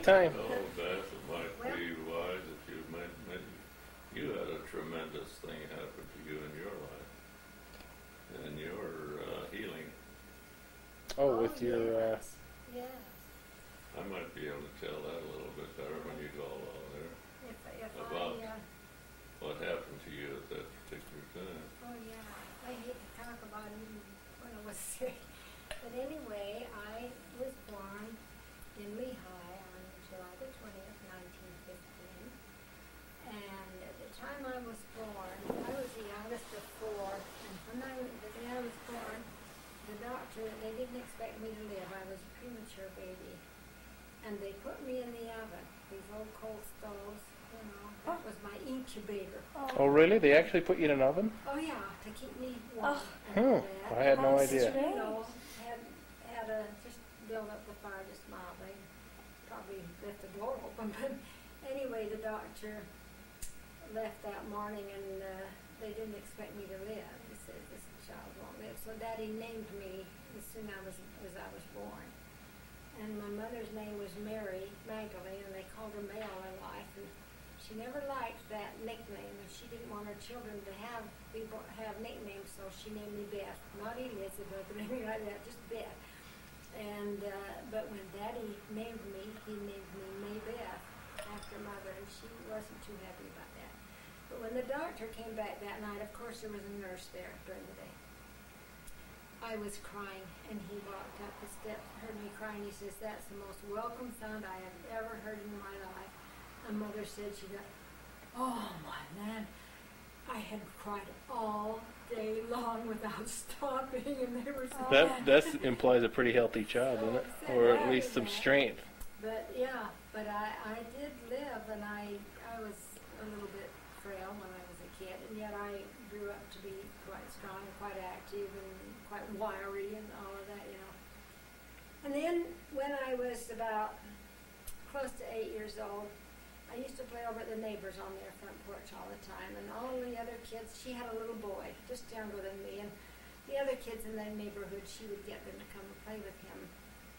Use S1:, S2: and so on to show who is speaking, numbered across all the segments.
S1: time.
S2: Oh, Beth, it might be wise if you had a tremendous thing happen to you in your life and your healing.
S1: Oh, with your
S3: Yes.
S2: I might be able to tell that a little bit better when you go all there
S3: If
S2: about what happened to you at that particular time.
S3: oh yeah, I hate to talk about it when I was sick. But anyway, I was born in Lehigh on July the 20th, 1915. And at the time I was born, I was the youngest of four. And the day I was born, the doctor, they didn't expect me to live. I was a premature baby. And they put me in the oven, these old coal stoves, you know. That was my incubator.
S1: Oh, really? They actually put you in an oven?
S3: Oh yeah, to keep me warm.
S1: I had no idea.
S3: You know, had to just build up the fire just mildly. Probably left the door open, but anyway, the doctor left that morning, and they didn't expect me to live. He said, "This child won't live." So Daddy named me as soon as I was born. And my mother's name was Mary Magdalene, and they called her May all her life. And she never liked that nickname, and she didn't want her children to have nicknames, so she named me Beth, not Elizabeth or anything like that, just Beth. And but when Daddy named me, he named me May Beth after Mother, and she wasn't too happy about that. But when the doctor came back that night, of course there was a nurse there during the day. I was crying, and he walked up the steps, heard me crying. He says, "That's the most welcome sound I have ever heard in my life." And Mother said, she got, "Oh my man, I had cried all day long without stopping," and they were so
S1: That implies a pretty healthy child, doesn't it? Or at least some strength.
S3: But yeah, but I did live, and I was a little bit frail when I was a kid, and yet I grew up to be quite strong, quite active, and quite wiry, and all of that, you know. And then when I was about close to 8 years old, I used to play over at the neighbors on their front porch all the time, and all the other kids, she had a little boy, just younger than me, and the other kids in the neighborhood, she would get them to come and play with him.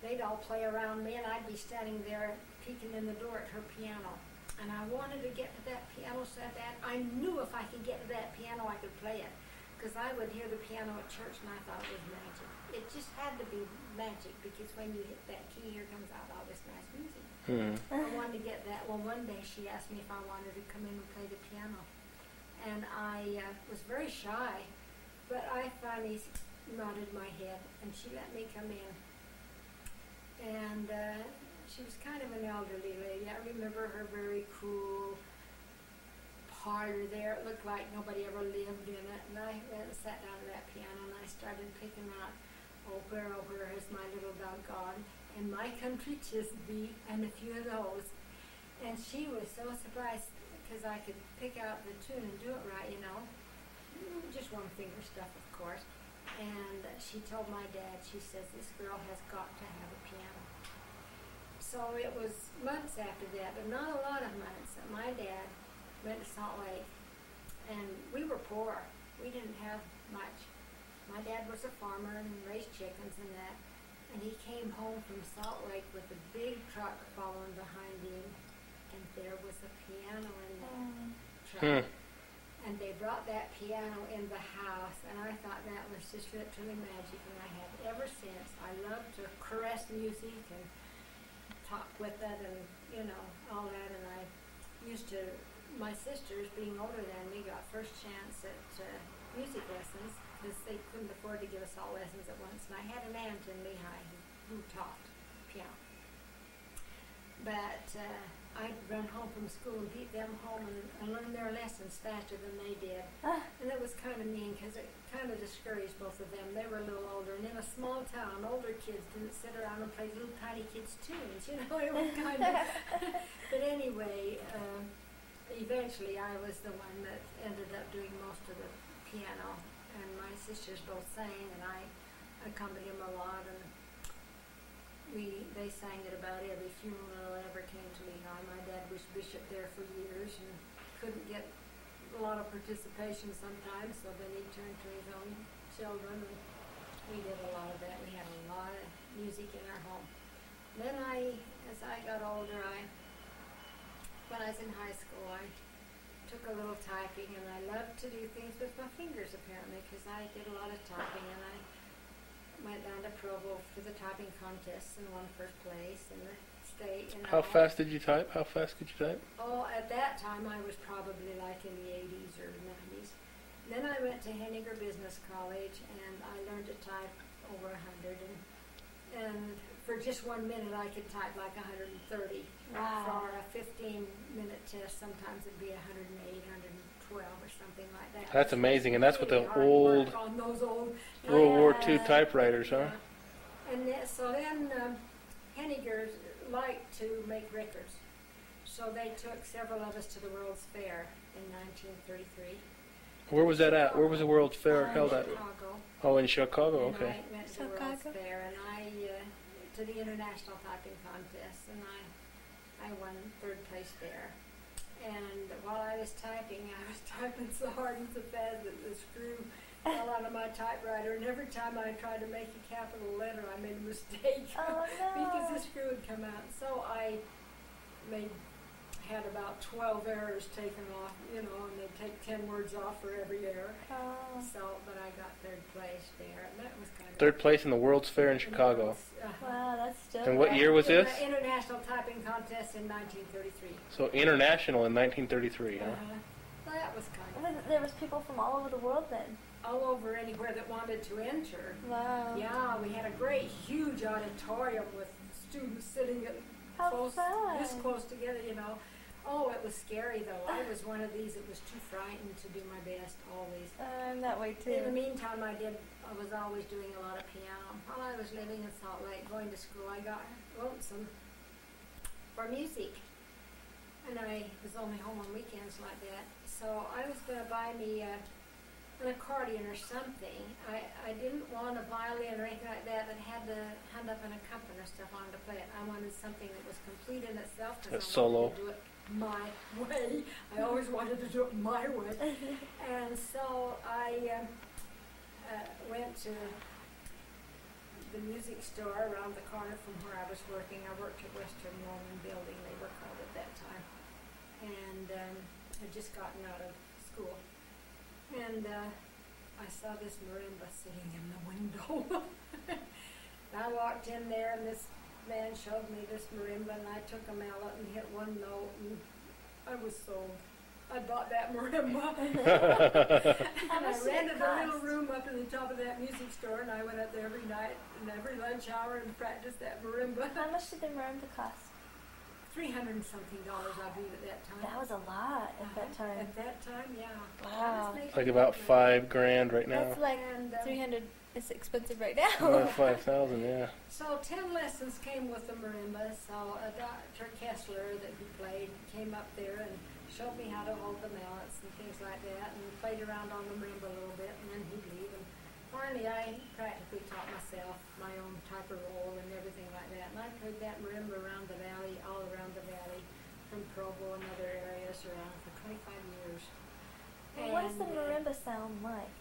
S3: They'd all play around me, and I'd be standing there peeking in the door at her piano. And I wanted to get to that piano so bad. I knew if I could get to that piano, I could play it. Because I would hear the piano at church, and I thought it was magic. It just had to be magic, because when you hit that key, here comes out all this nice music. I wanted to get that. Well, one day she asked me if I wanted to come in and play the piano. And I was very shy, but I finally nodded my head, and she let me come in. And she was kind of an elderly lady. I remember her very cool parlor there. It looked like nobody ever lived in it. And I went and sat down at that piano, and I started picking out, "Oh, where is my little dog gone?" and "My Country 'Tis Thee," and a few of those. And she was so surprised because I could pick out the tune and do it right, you know. Just one finger stuff, of course. And she told my dad, she says, "This girl has got to have a piano." So it was months after that, but not a lot of months, that my dad went to Salt Lake. And we were poor. We didn't have much. My dad was a farmer and raised chickens and that. And he came home from Salt Lake with a big truck following behind him, and there was a piano in that truck. And they brought that piano in the house, and I thought that was just literally magic, and I have ever since. I love to caress music and talk with it, and you know, all that. And I used to, my sisters being older than me got first chance at music lessons, because they couldn't afford to give us all lessons at once. And I had an aunt in Lehigh who taught piano. But I'd run home from school and beat them home and learn their lessons faster than they did. And it was kind of mean, because it kind of discouraged both of them. They were a little older, and in a small town, older kids didn't sit around and play little tiny kids' tunes. You know, it was kind of... But anyway, eventually I was the one that ended up doing most of the piano. And my sisters both sang, and I accompanied them a lot, and they sang at about every funeral that ever came to Lehigh. My dad was bishop there for years and couldn't get a lot of participation sometimes, so then he turned to his own children, and we did a lot of that. We had a lot of music in our home. Then as I got older, when I was in high school, I took a little typing, and I loved to do things with my fingers apparently, because I did a lot of typing, and I went down to Provo for the typing contests and won first place in the state. And
S1: How fast did you type? How fast could you type?
S3: Oh, at that time I was probably like in the 80s or 90s. Then I went to Henniger Business College, and I learned to type over 100, and for just 1 minute I could type like 130.
S4: Wow.
S3: For a 15-minute test, sometimes it'd be 108, 112 or something like that.
S1: That's amazing, and that's what
S3: Really
S1: the
S3: hard
S1: old
S3: work on those old
S1: World War
S4: Yeah.
S1: II typewriters, huh?
S3: yeah. And so then Henniger liked to make records. So they took several of us to the World's Fair in 1933.
S1: Where was that at? Where was the World's Fair held at?
S3: Chicago.
S1: Oh, in Chicago.
S3: And
S1: Okay.
S3: I went to the World's
S4: Chicago.
S3: Fair, and I to the International Typing Contest, and I won third place there. And while I was typing so hard and so fast that the screw fell out of my typewriter, and every time I tried to make a capital letter, I made a mistake.
S4: Oh, no.
S3: Because the screw would come out. So I had about 12 errors taken off, and they'd take 10 words off for every error.
S4: Oh.
S3: So, but I got third place there, and that was kind of...
S1: Third place in the World's Fair in Chicago.
S4: Wow, that's still.
S1: And what year was this?
S3: The International Typing Contest in 1933.
S1: So international in 1933, huh?
S3: That was kind of...
S4: There was people from all over the world then.
S3: all over anywhere that wanted to enter.
S4: Wow.
S3: Yeah, we had a great, huge auditorium with students sitting
S4: How
S3: close,
S4: fun.
S3: this close together, Oh, it was scary though. I was one of these that was too frightened to do my best always.
S4: I'm that way too.
S3: In the meantime, I was always doing a lot of piano. While I was living in Salt Lake, going to school, I got lonesome for music. And I was only home on weekends like that. So I was going to buy me an accordion or something. I didn't want a violin or anything like that had the hand up and accompaniment stuff on to play it. I wanted something that was complete in itself because I
S1: solo.
S3: wanted to do it my way. I always wanted to do it my way. And so I went to the music store around the corner from where I was working. I worked at Western Norman Building, they were called at that time. And I'd just gotten out of school. And I saw this marimba sitting in the window. I walked in there, and this man showed me this marimba, and I took a mallet and hit one note, and I was sold. I bought that marimba.
S4: How
S3: And I
S4: much did it
S3: rented a little
S4: cost?
S3: room up in the top of that music store, and I went up there every night and every lunch hour and practiced that marimba.
S4: How much did the marimba cost?
S3: $300 and something, I believe, at that time.
S4: That was a lot at that time.
S3: At that time, yeah.
S4: Wow.
S3: I was making
S1: Like about
S3: good money.
S1: $5,000 right now.
S4: That's like
S3: And,
S4: 300 is expensive right now.
S1: About 5,000, yeah.
S3: So 10 lessons came with the marimba. So Dr. Kessler that he played came up there and showed me how to hold the mallets and things like that, and played around on the marimba a little bit, and then he'd leave. And finally, I practically taught myself my own type of roll and everything like that. And I played that marimba around the valley, all around the valley, from Provo and other areas around for 25 years.
S4: Well, what does the
S3: And,
S4: marimba sound like?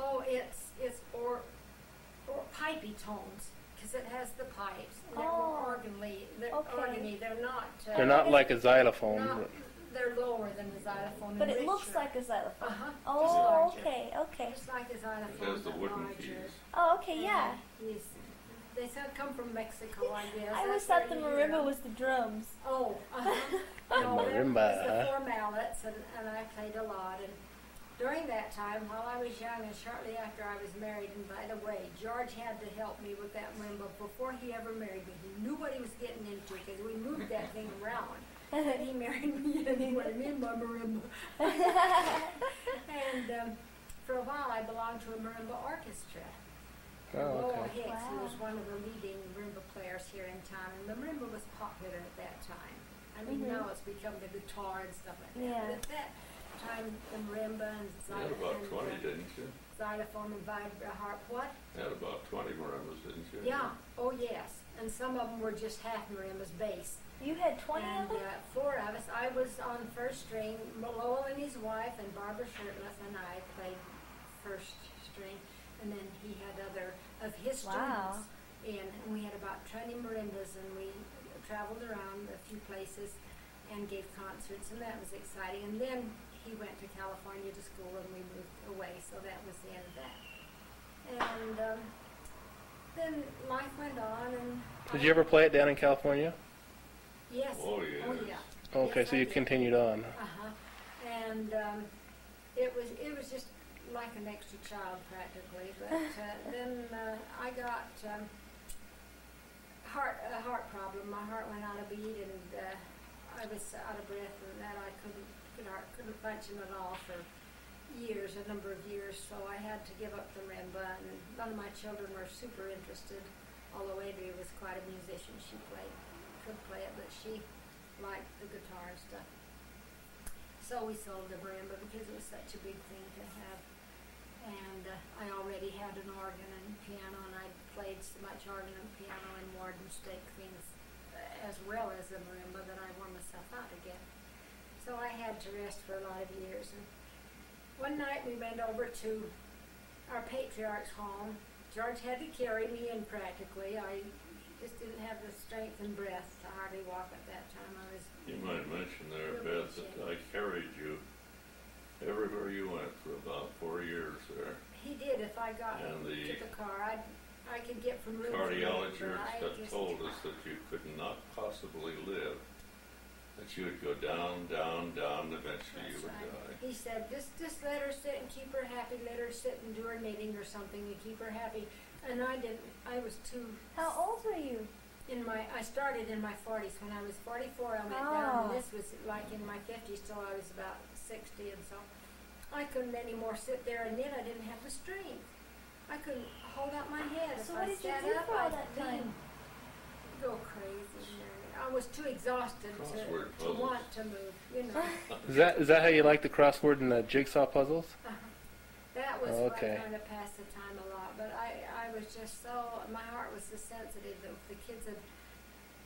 S3: Oh, it's or pipey tones, because it has the pipes. And they're
S4: Oh,
S3: organly. They're
S4: okay.
S3: organy. They're not.
S1: They're not like a xylophone.
S3: not-
S1: but-
S3: They're lower than the xylophone.
S4: But
S3: and
S4: it looks
S3: richer.
S4: like a xylophone.
S3: Uh-huh.
S4: Oh,
S3: just larger.
S4: okay.
S3: Just like the
S2: It
S3: xylophone.
S2: has the
S3: but
S2: wooden
S3: larger.
S2: keys.
S4: Oh, okay, yeah.
S3: Yes. They said come from Mexico, I guess.
S4: I always
S3: That's
S4: thought the
S3: where you hear
S4: marimba
S3: them.
S4: was the drums.
S3: Oh, uh-huh.
S1: The
S3: No, there
S1: marimba,
S3: was the
S1: huh?
S3: 4 mallets, and I played a lot. And during that time, while I was young and shortly after I was married, and by the way, George had to help me with that marimba before he ever married me. He knew what he was getting into because we moved that thing around. And he married me anyway, me and my marimba. And for a while, I belonged to a marimba orchestra.
S1: Oh,
S3: Lowell
S1: okay.
S3: Hicks, who was
S4: Wow.
S3: one of the leading marimba players here in town, and the marimba was popular at that time. I mean,
S4: Mhm.
S3: now it's become the guitar and stuff like that.
S4: Yeah.
S3: But at that time, the marimba and
S2: You had about 20,
S3: xylophone,
S2: didn't you?
S3: xylophone and harp, what?
S2: You had about 20 marimbas, didn't you?
S3: Yeah, oh yes. And some of them were just half marimbas bass.
S4: You had 20
S3: And
S4: of them?
S3: 4 of us. I was on first string. Lowell and his wife and Barbara Shirtliff and I played first string. And then he had other of his
S4: Wow.
S3: students and we had about 20 marimbas, and we traveled around a few places and gave concerts, and that was exciting. And then he went to California to school, and we moved away, so that was the end of that. And then life went on, and
S1: Did you ever play it down in California?
S3: Yes.
S2: Oh, yes.
S3: Oh, yeah.
S1: Okay,
S3: Yes,
S1: so
S3: I
S1: you
S3: did.
S1: continued on.
S3: And it was just like an extra child practically. But then I got a heart problem. My heart went out of beat, and I was out of breath, and that I couldn't function at all for years, a number of years. So I had to give up the marimba, and none of my children were super interested. Although Adria was quite a musician, she could play it, but she liked the guitar and stuff. So we sold the marimba because it was such a big thing to have. And I already had an organ and piano, and I played so much organ and piano and Warden stake things as well as the marimba that I wore myself out again. So I had to rest for a lot of years. And one night we went over to our patriarch's home. George had to carry me in practically. I just didn't have the strength and breath to hardly walk at that time. I was.
S2: You might mention there,
S3: really
S2: Beth, that
S3: shaky.
S2: I carried you everywhere you went for about 4 years there.
S3: He did. If I got
S2: And
S3: to
S2: the
S3: the car, I could get from room to room.
S2: Cardiologist
S3: but I
S2: had
S3: just-
S2: told us that you could not possibly live, that you would go down, down, down, eventually you
S3: That's
S2: would
S3: right.
S2: die.
S3: He said, just let her sit and keep her happy. Let her sit and do her knitting or something and keep her happy. And I didn't. I was too.
S4: How old were you?
S3: I started in my 40s. When I was 44, I went down,
S4: Oh.
S3: and this was like in my 50s till I was about 60, and so I couldn't anymore sit there and knit. I didn't have the strength. I couldn't hold out my head.
S4: So
S3: if
S4: what
S3: I
S4: did you
S3: sat
S4: do
S3: up,
S4: for all
S3: I'd
S4: that time?
S3: go crazy. I was too exhausted
S2: Crossword
S3: to
S2: puzzles.
S3: want to move, you know.
S1: Is that how you like the crossword and the jigsaw puzzles?
S3: That was
S1: Okay.
S3: what kind of passed the time a lot. But I was just so, my heart was so sensitive that if the kids had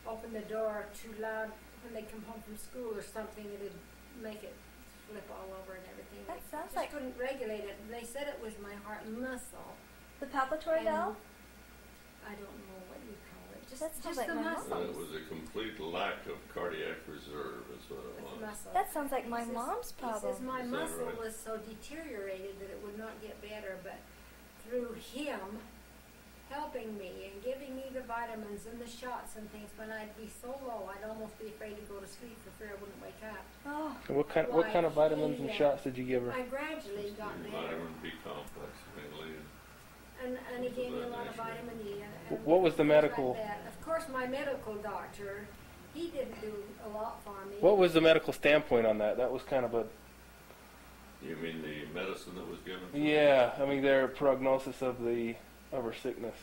S3: opened the door too loud when they come home from school or something, it would make it flip all over and everything.
S4: That
S3: They
S4: sounds
S3: just
S4: like-
S3: couldn't regulate it. And they said it was my heart muscle.
S4: The palpatory
S3: And
S4: valve?
S3: I don't know what you call it. Just,
S4: That sounds
S3: just
S4: like
S3: the
S4: my
S3: muscle.
S4: mom.
S2: It was a complete lack of cardiac reserve is what it
S3: It's
S2: was.
S3: muscle.
S4: That sounds like my
S3: He says-
S4: mom's
S3: He
S4: problem.
S3: says my
S2: Is that
S3: muscle
S2: right?
S3: was so deteriorated that it would not get better, but through him helping me and giving me the vitamins and the shots and things, when I'd be so low, I'd almost be afraid to go to sleep for fear I wouldn't wake up.
S4: Oh,
S1: And what kind of vitamins and shots did you give her?
S3: I gradually got better,
S2: Vitamin B complex mainly.
S3: and he gave me a lot of vitamin E. And
S1: What was the
S3: things
S1: medical-
S3: Like that. Of course, my medical doctor, he didn't do a lot for me.
S1: What was the medical standpoint on that? That was kind of a
S2: You mean the medicine that was given to you?
S1: yeah. I mean, their prognosis of her sickness.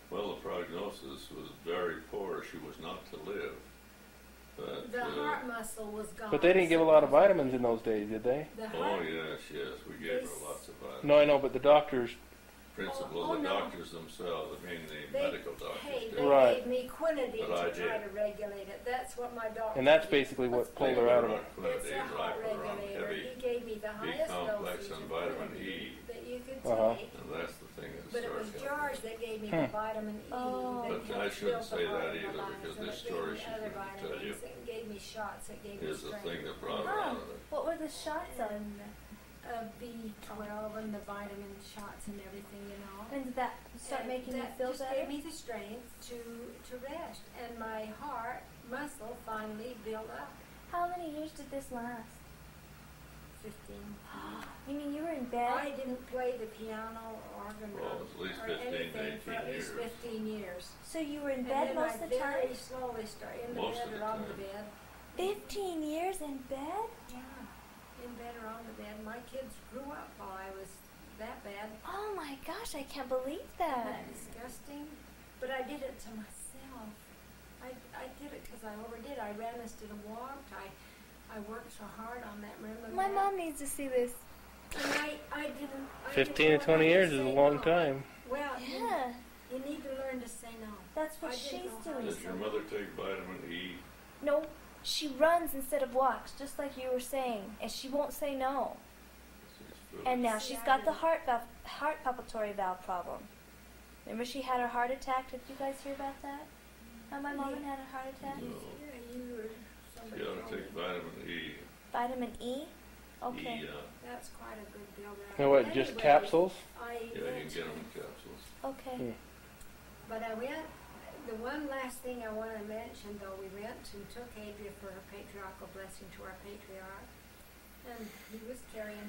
S2: Well, the prognosis was very poor. She was not to live. But,
S3: The heart muscle was gone.
S1: But they didn't give a lot of vitamins in those days, did they?
S3: The
S2: oh
S3: heart,
S2: yes, we gave her lots of vitamins.
S1: No, I know, but the doctors.
S2: Principal,
S3: Oh,
S2: the
S3: no.
S2: doctors themselves, I mean the
S3: They-
S2: medical doctors
S3: hey,
S2: did.
S3: they
S1: Right.
S3: gave me quinidine
S2: But I
S3: to try
S2: did.
S3: to regulate it. That's what my doctor
S1: And that's
S3: did.
S1: basically what
S3: What's
S1: pulled her out of it.
S3: It's a heart regulator.
S2: heavy
S3: He gave me the
S2: B
S3: highest
S2: complex
S3: dosage
S2: and
S3: of
S2: vitamin
S3: quinidine
S2: E.
S3: that you could
S1: Uh-huh.
S3: take.
S2: And that's the thing that
S3: But it was
S2: starts
S3: George
S2: helping.
S3: that gave me the vitamin E.
S4: Oh.
S3: that
S2: But I
S3: helped
S2: shouldn't
S3: build
S2: say
S3: the heart
S2: that
S3: and the
S2: either,
S3: lungs,
S2: because
S3: and
S2: this
S3: it gave
S2: story
S3: me
S2: she's
S3: other
S2: going to tell you
S3: vitamins. It gave me shots. It gave me
S2: is the
S3: strength.
S2: thing that brought her
S4: Huh.
S2: out of it.
S4: What were the shots of?
S3: And B12 and the vitamin shots and everything, you know.
S4: And did that start
S3: And
S4: making you
S3: that
S4: feel
S3: just
S4: better?
S3: gave me the strength to rest, and my heart muscle finally built up.
S4: How many years did this last?
S3: 15.
S4: You mean you were in bed?
S3: I didn't play the piano or organ
S2: Well, at least
S3: or
S2: 15 to
S3: anything for
S2: 18
S3: at least
S2: years.
S3: 15 years.
S4: So you were in
S3: And
S4: bed
S3: then
S4: most
S3: I
S4: of the time?
S3: very slowly started in the
S2: Most
S3: bed
S2: of the
S3: or on the
S2: time.
S3: bed.
S4: 15 years in bed?
S3: Yeah, in bed or on the bed. My kids grew up while I was that bad.
S4: Oh my gosh, I can't believe
S3: Isn't
S4: that.
S3: that disgusting? But I did it to myself. I did it because I overdid. I ran instead of walked. I worked so hard on that marimba
S4: My
S3: mat.
S4: mom needs to see this.
S3: And I didn't.
S1: 15 to
S3: know
S1: 20
S3: how
S1: years
S3: to
S1: is a
S3: say
S1: long
S3: no.
S1: time.
S3: Well,
S4: Yeah,
S3: you need to learn to say no.
S4: that's what
S3: I didn't
S4: she's
S3: know how
S4: doing.
S3: to
S2: Does your mother take vitamin E?
S4: No, she runs instead of walks, just like you were saying, and she won't say no.
S2: She's full.
S4: And now
S3: See,
S4: she's
S3: I
S4: got the
S3: didn't.
S4: heart palpatory valve problem. Remember she had her heart attack? Did you guys hear about that? How my mom had a heart attack?
S2: No.
S3: Yeah, you or somebody
S2: You ought
S3: told
S2: to take
S3: me.
S2: vitamin E.
S4: Vitamin E? Okay.
S2: E,
S3: That's quite a good deal.
S1: Now what, just
S3: Anyway,
S1: capsules?
S3: I
S2: yeah, you
S3: went,
S2: can get them in capsules.
S4: Okay.
S1: Hmm.
S3: but I went, the one last thing I want to mention though, we went and took Adria for her patriarchal blessing to our patriarch. And he was carrying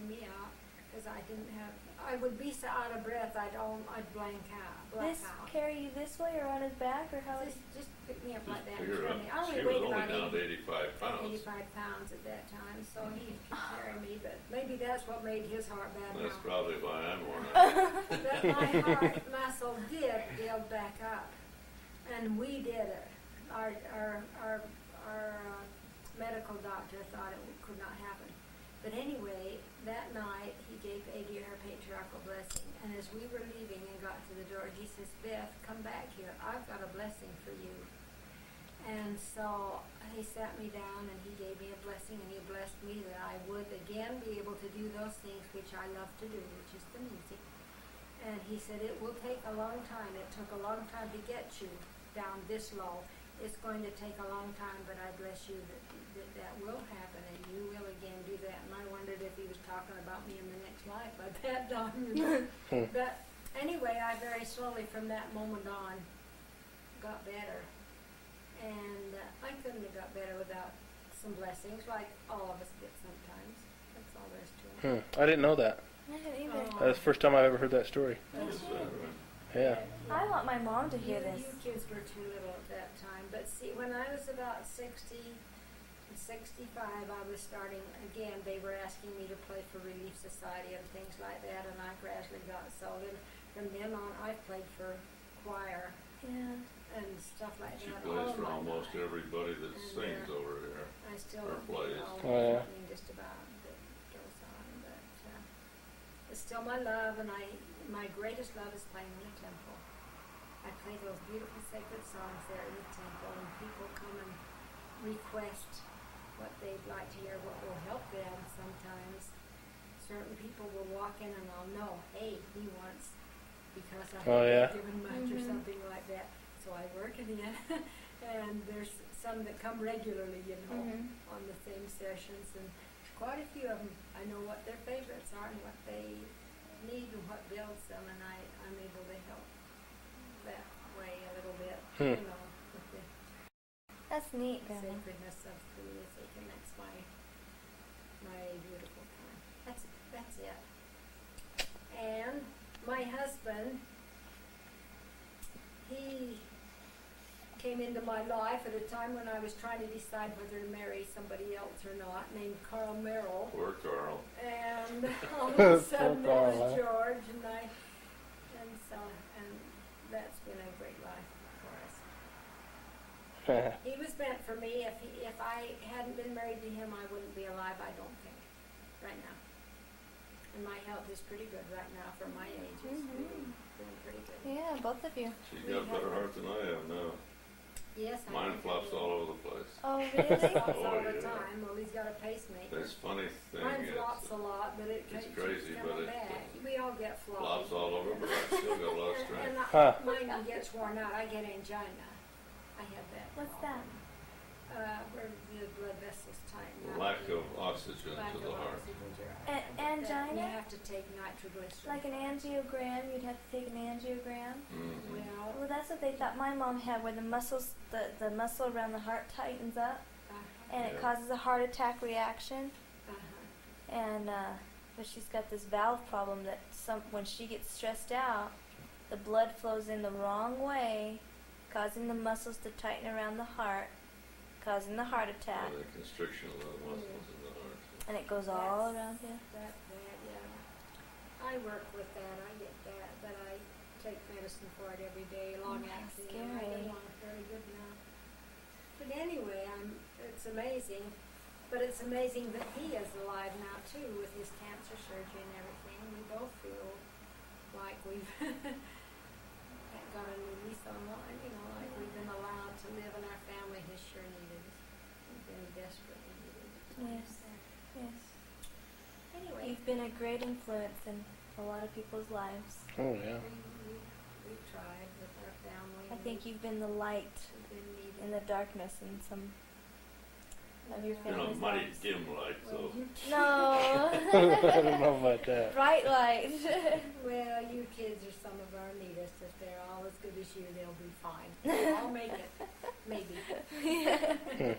S3: me out, because I didn't have, I would be so out of breath, I'd blank
S4: This
S3: out.
S4: carry you this way or on his back or how?
S3: Just pick me up like
S2: Just
S3: that and
S2: figure
S3: carry
S2: out.
S3: me. I only
S2: She was
S3: weighed
S2: only
S3: about
S2: down to
S3: 80
S2: 85 pounds.
S3: 85 pounds at that time, so he could carry me, but maybe that's what made his heart bad
S2: That's
S3: now.
S2: probably why I'm worn out.
S3: But my heart muscle did build back up, and we did it. Our medical doctor thought it could not happen. But anyway, that night he gave Adria her patriarchal blessing, and as we were leaving and got to the door, he says, "Beth, come back here. I've got a blessing for you." And so he sat me down and he gave me a blessing, and he blessed me that I would again be able to do those things which I love to do, which is the music. And he said, "It will take a long time. It took a long time to get you down this low. It's going to take a long time, but I bless you that will happen, and you will again do that." And I wondered if he was talking about me in the next life by that time. But anyway, I very slowly from that moment on got better. And I couldn't have got better without some blessings, like all of us get sometimes. That's all there is to it.
S1: I didn't know that.
S4: I didn't either.
S3: Oh.
S1: That's the first time I've ever heard that story.
S3: That's
S2: Is that right?
S1: Yeah.
S4: I want my mom to hear this.
S3: You kids were too little at that time. But see, when I was about 65, I was starting, again, they were asking me to play for Relief Society and things like that, and I gradually got solid. From then on, I played for choir
S4: Yeah.
S3: and stuff like
S2: She
S3: that.
S2: plays
S3: all
S2: for
S3: my
S2: almost
S3: life.
S2: everybody that
S3: And,
S2: sings over here.
S3: I still
S2: or plays.
S1: Oh, yeah.
S3: I mean, just about that goes on, but it's still my love, and my greatest love is playing in the temple. I play those beautiful sacred songs there in the temple, and people come and request what they'd like to hear, what will help them. Sometimes certain people will walk in and I'll know, hey, he wants, because I
S1: Oh, yeah.
S3: haven't given much or something like that. So I work it in, and there's some that come regularly, on the same sessions, and quite a few of them. I know what their favorites are and what they need and what builds them, and I'm able to help that way a little bit, with the
S4: That's neat, Grandma.
S3: sacredness of the music, and that's my beautiful time. That's it. And my husband, he came into my life at a time when I was trying to decide whether to marry somebody else or not, named Carl Merrill.
S2: Poor Carl.
S3: And all of a sudden
S1: Poor
S3: it was
S1: Carl, huh?
S3: George, and that's been a great life for us. He was meant for me. If I hadn't been married to him, I wouldn't be alive, I don't think, right now. And my health is pretty good right now for my age. It's really doing pretty good.
S4: Yeah, both of you.
S2: She's got a better heart than I have now.
S3: Yes, I
S2: Mine
S3: think I
S2: flops
S3: do.
S2: all over the place.
S4: Oh,
S3: It
S4: really?
S3: flops all
S2: Oh,
S3: the
S2: yeah.
S3: time. Well, he's got a pacemaker.
S2: This funny thing
S3: Mine
S2: is,
S3: flops a lot, but it
S2: it's
S3: keeps
S2: crazy, but
S3: coming
S2: it,
S3: back. We all get floppy.
S2: flops all over, but I still got a lot of strength.
S3: And mine gets worn out. I get angina. I have that.
S4: What's that?
S3: Where the blood vessels tighten up.
S2: Lack of oxygen
S3: Lack
S2: to
S3: of
S2: the heart.
S3: oxygen to your
S4: A-
S3: heart. You
S4: angina?
S3: have to take nitroglycerin.
S4: Like an angiogram, you'd have to take an angiogram.
S2: Mm-hmm.
S3: Well,
S4: Well, that's what they thought my mom had, where the muscles, the muscle around the heart tightens up, and it
S2: Yeah.
S4: causes a heart attack reaction. And but she's got this valve problem that when she gets stressed out, the blood flows in the wrong way, causing the muscles to tighten around the heart, causing the heart attack,
S2: The constriction of the muscles in the heart.
S4: and it goes all around here.
S3: That, yeah. I work with that. I get that, but I take medicine for it every day, long
S4: That's
S3: acting.
S4: scary.
S3: I am very good now. But anyway, it's amazing. But it's amazing that he is alive now too, with his cancer surgery and everything. We both feel like we've got a new lease on life, like we've been allowed to live, and our family has sure needed it. We've been desperately needed it.
S4: Yes. Yes.
S3: Anyway,
S4: You've been a great influence in a lot of people's lives.
S1: Oh yeah.
S3: we've tried with our family.
S4: I
S3: and
S4: think you've been the light
S3: we've been needed.
S4: in the darkness in some of your
S2: You know,
S4: family's
S2: money
S4: lives.
S2: dim light, so.
S4: No.
S1: I don't know about that.
S4: Bright light.
S3: Well, you kids are some of our neatest. If they're all as good as you, they'll be fine. I'll make it. Maybe.